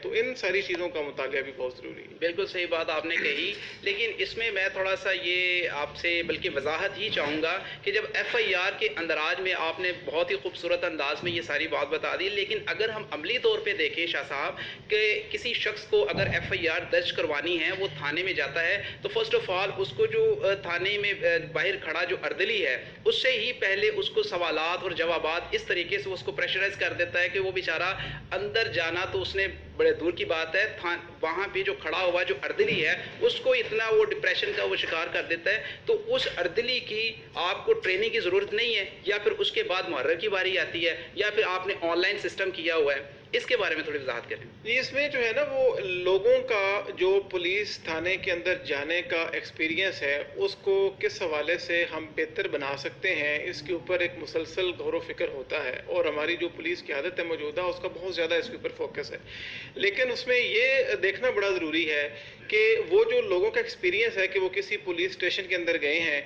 تو ان ساری چیزوں کا مطالعہ بھی بہت ضروری ہے. بالکل صحیح بات آپ نے کہی، لیکن اس میں میں تھوڑا سا یہ آپ سے بلکہ وضاحت ہی چاہوں گا کہ جب ایف آئی آر کے اندراج میں آپ نے بہت ہی خوبصورت انداز میں یہ ساری بات بتا دی، لیکن اگر ہم عملی طور پہ دیکھیں شاہ صاحب کہ کسی شخص کو اگر ایف آئی آر درج کروانی ہے، وہ تھانے میں جاتا ہے تو فرسٹ آف آل اس کو جو تھانے میں باہر کھڑا جو اردلی ہے اس سے ہی پہلے اس کو سوالات اور جوابات اس طریقے سے اس کو پریشرائز کر دیتا ہے کہ وہ بیچارہ اندر جانا تو اس نے بڑے دور کی بات ہے، وہاں پہ جو کھڑا ہوا جو اردلی ہے اس کو اتنا وہ ڈپریشن کا وہ شکار کر دیتا ہے. تو اس اردلی کی آپ کو ٹریننگ کی ضرورت نہیں ہے، یا پھر اس کے بعد محرر کی باری آتی ہے، یا پھر آپ نے آن لائن سسٹم کیا ہوا ہے؟ اس کے بارے میں تھوڑی وضاحت کریں. اس میں جو ہے نا وہ لوگوں کا جو پولیس تھانے کے اندر جانے کا ایکسپیرینس ہے اس کو کس حوالے سے ہم بہتر بنا سکتے ہیں، اس کے اوپر ایک مسلسل غور و فکر ہوتا ہے، اور ہماری جو پولیس قیادت ہے موجودہ اس کا بہت زیادہ اس کے اوپر فوکس ہے. لیکن اس میں یہ دیکھنا بڑا ضروری ہے کہ وہ جو لوگوں کا ایکسپیرینس ہے کہ وہ کسی پولیس اسٹیشن کے اندر گئے ہیں،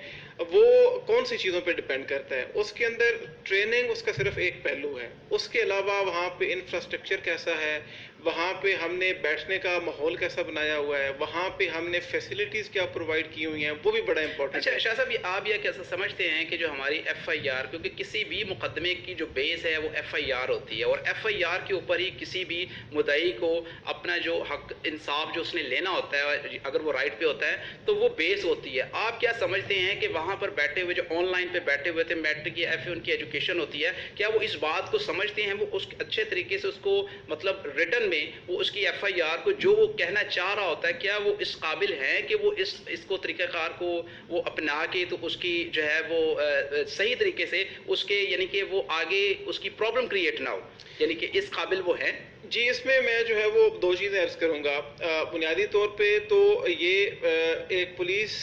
وہ کون سی چیزوں پہ ڈیپینڈ کرتا ہے. اس کے اندر ٹریننگ اس کا صرف ایک پہلو ہے، اس کے علاوہ وہاں پہ انفراسٹرکچر کیسا ہے، وہاں پہ ہم نے بیٹھنے کا ماحول کیسا بنایا ہوا ہے، وہاں پہ ہم نے فیسلٹیز کیا پرووائڈ کی ہوئی ہیں، وہ بھی بڑا امپورٹنٹ ہے. اچھا شاہ صاحب، یہ آپ یہ کیسا سمجھتے ہیں کہ جو ہماری ایف آئی آر، کیونکہ کسی بھی مقدمے کی جو بیس ہے وہ ایف آئی آر ہوتی ہے، اور ایف آئی آر کے اوپر ہی کسی بھی مدعی کو اپنا جو حق انصاف جو اس نے لینا ہوتا ہے، اگر وہ رائٹ پہ ہوتا ہے تو وہ بیس ہوتی ہے. آپ کیا سمجھتے ہیں کہ وہاں پر بیٹھے ہوئے جو آن لائن پہ بیٹھے ہوئے تھے، میٹرک یا ایف اے ان کی ایجوکیشن ہوتی ہے، کیا وہ اس بات کو سمجھتے ہیں، وہ اس اچھے طریقے سے اس کو مطلب ریٹن میں وہ اس کی ایف آئی آر کو جو وہ کہنا چاہ رہا ہوتا ہے، کیا وہ اس قابل ہیں کہ وہ اس کو طریقہ کار کو وہ اپنا کے تو اس کی جو ہے وہ صحیح طریقے سے اس کے یعنی کہ وہ آگے اس کی پرابلم کریٹ نہ ہو، یعنی کہ اس قابل وہ ہیں؟ جی، اس میں جو ہے وہ دو چیزیں عرض کروں گا. بنیادی طور پہ تو یہ ایک پولیس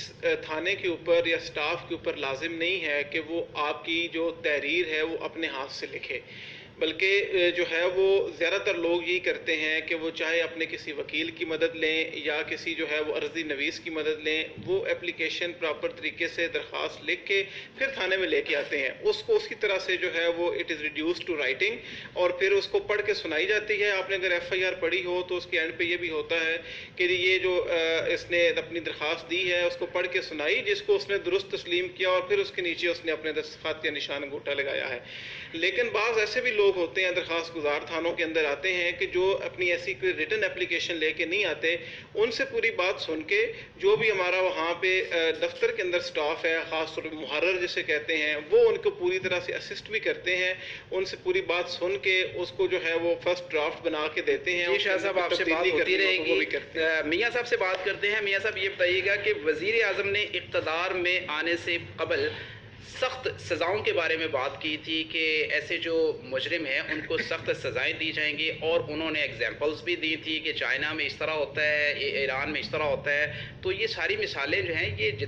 تھانے کے اوپر یا سٹاف کے اوپر لازم نہیں ہے کہ وہ آپ کی جو تحریر ہے وہ اپنے ہاتھ سے لکھے، بلکہ جو ہے وہ زیادہ تر لوگ یہی کرتے ہیں کہ وہ چاہے اپنے کسی وکیل کی مدد لیں یا کسی جو ہے وہ عرضی نویس کی مدد لیں، وہ اپلیکیشن پراپر طریقے سے درخواست لکھ کے پھر تھانے میں لے کے آتے ہیں. اس کو اس کی طرح سے جو ہے وہ it is reduce to writing, اور پھر اس کو پڑھ کے سنائی جاتی ہے. آپ نے اگر ایف آئی آر پڑھی ہو تو اس کے اینڈ پہ یہ بھی ہوتا ہے کہ یہ جو اس نے اپنی درخواست دی ہے اس کو پڑھ کے سنائی، جس کو اس نے درست تسلیم کیا، اور پھر اس کے نیچے اس نے اپنے دستخط یا نشان انگوٹھا لگایا ہے. لیکن بعض ایسے بھی لوگ ہوتے ہیں درخواست گزار تھانوں کے اندر آتے ہیں کہ جو اپنی ایسی کوئی ریٹن اپلیکیشن لے کے نہیں آتے. ان سے پوری بات سن کے جو بھی ہمارا وہاں پہ دفتر کے اندر سٹاف ہے، خاص طور پہ محرر جسے کہتے ہیں، وہ ان کو پوری طرح سے اسسٹ بھی کرتے ہیں. ان سے پوری بات سن کے اس کو جو ہے وہ فرسٹ ڈرافٹ بنا کے دیتے ہیں. جی شاہ صاحب، آپ سے بات ہوتی رہے گی. میاں صاحب سے بات کرتے ہیں. میاں صاحب یہ بتائیے گا کہ وزیر اعظم نے اقتدار میں آنے سے قبل سخت سزاؤں کے بارے میں بات کی تھی کہ ایسے جو مجرم ہیں ان کو سخت سزائیں دی جائیں گی، اور انہوں نے ایگزامپلز بھی دی تھی کہ چائنا میں اس طرح ہوتا ہے، ایران میں اس طرح ہوتا ہے. تو یہ ساری مثالیں جو ہیں یہ